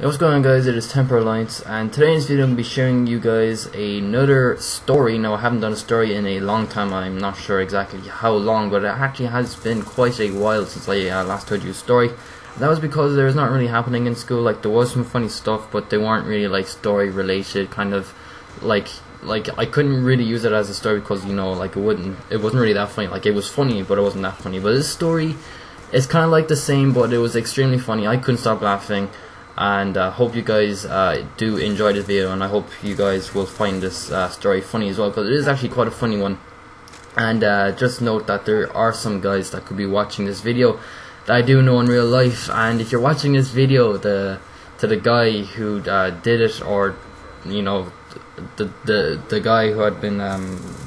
Hey, what's going on, guys? It is TemperAlliance, and today in this video I'm going to be sharing you guys another story. Now, I haven't done a story in a long time. I'm not sure exactly how long, but it actually has been quite a while since I last told you a story. That was because there was not really happening in school. Like, there was some funny stuff, but they weren't really like story related. Kind of like I couldn't really use it as a story because, you know, like it wasn't really that funny. Like, it was funny, but it wasn't that funny. But this story is kind of like the same, but it was extremely funny. I couldn't stop laughing. And hope you guys do enjoy this video, and I hope you guys will find this story funny as well, because it is actually quite a funny one. And just note that there are some guys that could be watching this video that I do know in real life, and if you're watching this video to the guy who did it, or you know, the guy who had been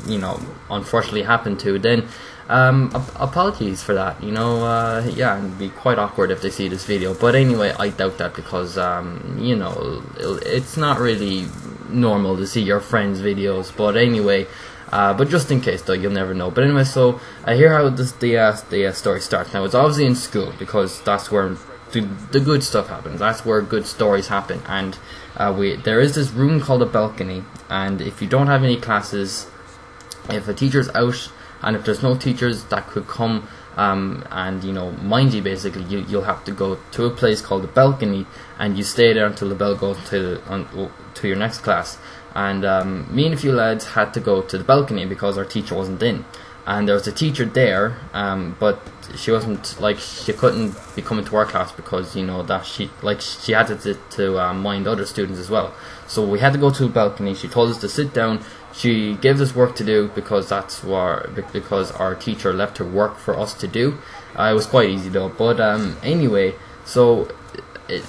you know, unfortunately happened to, then apologies for that, you know. Yeah, it'd be quite awkward if they see this video, but anyway, I doubt that, because you know, it's not really normal to see your friends' videos. But anyway, but just in case though, you'll never know. But anyway, so here how the story starts. Now, it's obviously in school, because that's where the good stuff happens. That's where good stories happen. And there is this room called a balcony, and if you don't have any classes, if a teacher's out, and if there's no teachers that could come and, you know, mind you, basically, you'll have to go to a place called the balcony, and you stay there until the bell goes to your next class. And me and a few lads had to go to the balcony because our teacher wasn't in. And there was a teacher there, but she wasn't, like, she couldn't be coming to our class because, you know, that she had to mind other students as well. So we had to go to the balcony. She told us to sit down. She gave us work to do because because our teacher left her work for us to do. It was quite easy though. But anyway, so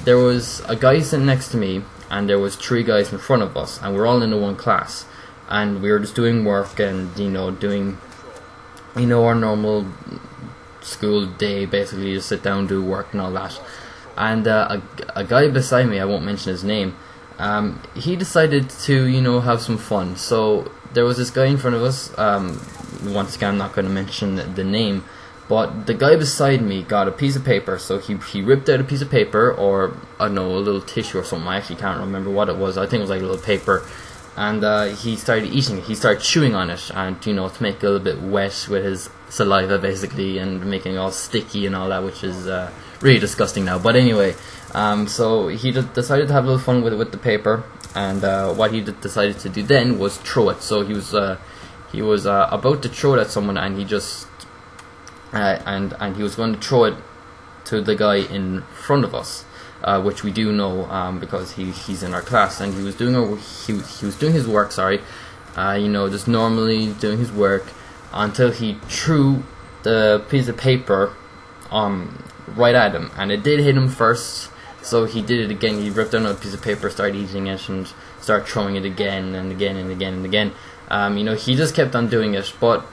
there was a guy sitting next to me, and there was 3 guys in front of us, and we're all in the one class, and we were just doing work and, you know, doing, you know, our normal school day, basically, just sit down, do work and all that. And a guy beside me, I won't mention his name, he decided to, you know, have some fun. So there was this guy in front of us, once again I'm not going to mention the name, but the guy beside me got a piece of paper. So he ripped out a piece of paper, or I don't know, a little tissue or something. I actually can't remember what it was. I think it was like a little paper. And he started eating it. He started chewing on it, and, you know, to make it a little bit wet with his saliva, basically, and making it all sticky and all that, which is really disgusting now. But anyway, so he decided to have a little fun with the paper, and what he decided to do then was throw it. So he was about to throw it at someone, and he just and he was going to throw it to the guy in front of us. Which we do know because he's in our class, and he was doing his work. Sorry, you know, just normally doing his work, until he threw the piece of paper right at him, and it did hit him first. So he did it again. He ripped out another piece of paper, started eating it, and started throwing it again and again and again and again. You know, he just kept on doing it. But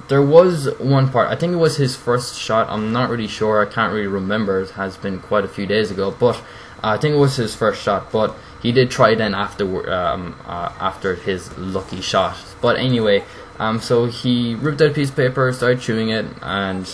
there was one part, I think it was his first shot, I'm not really sure, I can't really remember, it has been quite a few days ago, but I think it was his first shot, but he did try then after his lucky shot. But anyway, so he ripped out a piece of paper, started chewing it, and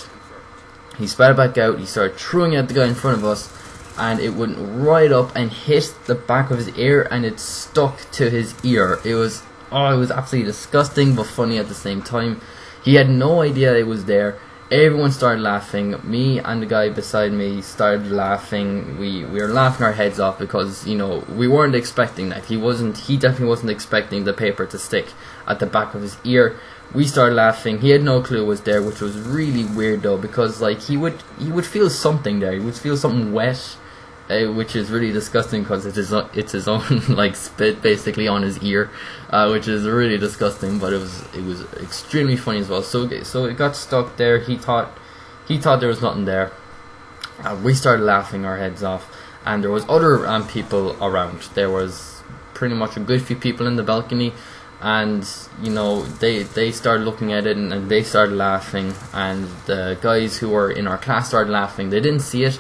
he spat it back out. He started throwing it at the guy in front of us, and it went right up and hit the back of his ear, and it stuck to his ear. It was absolutely disgusting, but funny at the same time. He had no idea it was there. Everyone started laughing. Me and the guy beside me started laughing. We were laughing our heads off, because, you know, we weren't expecting that. He definitely wasn't expecting the paper to stick at the back of his ear. We started laughing. He had no clue it was there, which was really weird though, because, like, he would feel something there. He would feel something wet, which is really disgusting, because it's his own like spit basically on his ear, which is really disgusting. But it was extremely funny as well. So it got stuck there. He thought there was nothing there. We started laughing our heads off, and there was other people around. There was pretty much a good few people in the balcony, and, you know, they started looking at it, and they started laughing, and the guys who were in our class started laughing. They didn't see it,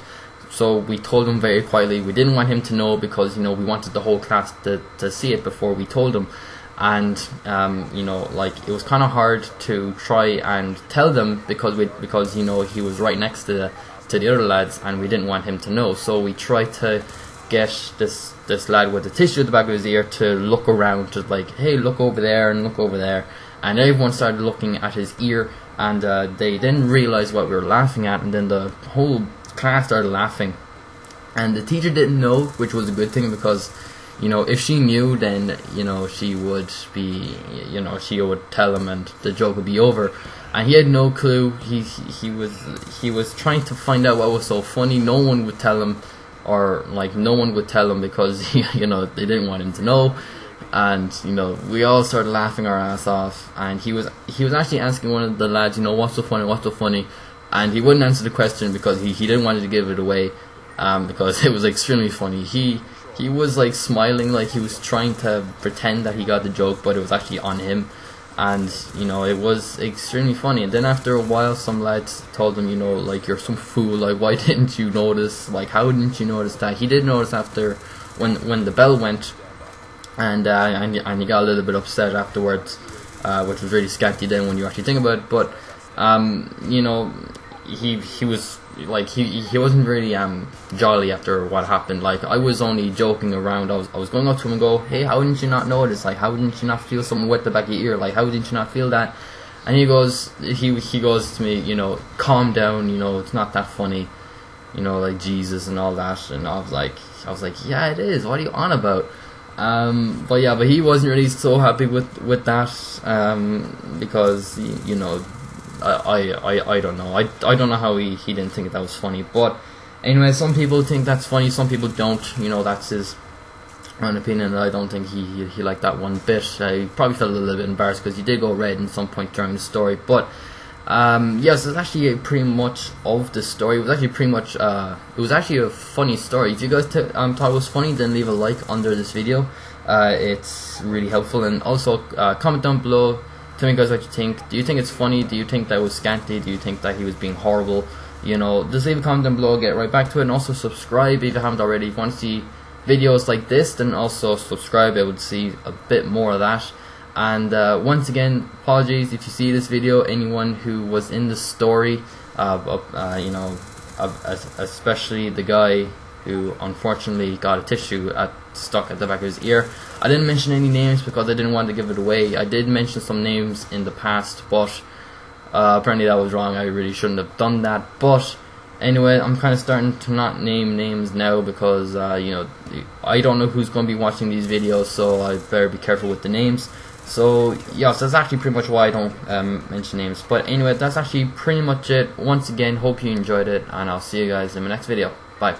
so we told him very quietly. We didn't want him to know, because, you know, we wanted the whole class to see it before we told him. And you know, like, it was kind of hard to try and tell them, because you know, he was right next to the other lads, and we didn't want him to know. So we tried to get this lad with the tissue at the back of his ear to look around, to like, hey, look over there and look over there, and everyone started looking at his ear, and they didn't realize what we were laughing at, and then the whole class started laughing, and the teacher didn't know, which was a good thing, because you know, if she knew, then you know, she would be, you know, she would tell him and the joke would be over. And he had no clue. He was trying to find out what was so funny. No one would tell him, or like no one would tell him, because you know, they didn't want him to know. And you know, we all started laughing our ass off. And he was actually asking one of the lads, you know, what's so funny, what's so funny, and he wouldn't answer the question because he didn't want to give it away, because it was extremely funny. He was like smiling, like he was trying to pretend that he got the joke, but it was actually on him. And you know, it was extremely funny. And then after a while, some lads told him, you know, like, you're some fool, like, why didn't you notice, like, how didn't you notice that? He did notice after when the bell went, and he got a little bit upset afterwards, which was really scanty then when you actually think about it. But you know, he was like, he wasn't really jolly after what happened. Like, I was only joking around. I was going up to him and go, hey, how didn't you not notice? Like, how didn't you not feel something wet the back of your ear? Like, how didn't you not feel that? And he goes to me, you know, calm down, you know, it's not that funny, you know, like Jesus and all that. And I was like, yeah, it is. What are you on about? But yeah, but he wasn't really so happy with that, because you know, I don't know. I don't know how he didn't think that was funny. But anyway, some people think that's funny, some people don't. You know, that's his own opinion. I don't think he liked that one bit. He probably felt a little bit embarrassed because he did go red in some point during the story. But yes, it's actually pretty much of the story. It was actually pretty much it was actually a funny story. If you guys thought it was funny, then leave a like under this video. It's really helpful. And also comment down below. Tell me guys what you think. Do you think it's funny? Do you think that was scanty? Do you think that he was being horrible? You know, just leave a comment down below. I'll get right back to it. And also subscribe if you haven't already. If you want to see videos like this, then also subscribe. I would see a bit more of that. And once again, apologies if you see this video. Anyone who was in the story, you know, especially the guy who unfortunately got a tissue stuck at the back of his ear. I didn't mention any names because I didn't want to give it away. I did mention some names in the past, but apparently that was wrong. I really shouldn't have done that. But anyway, I'm kind of starting to not name names now because you know, I don't know who's going to be watching these videos, so I better be careful with the names. So yes, that's actually pretty much why I don't mention names. But anyway, that's actually pretty much it. Once again, hope you enjoyed it, and I'll see you guys in my next video. Bye.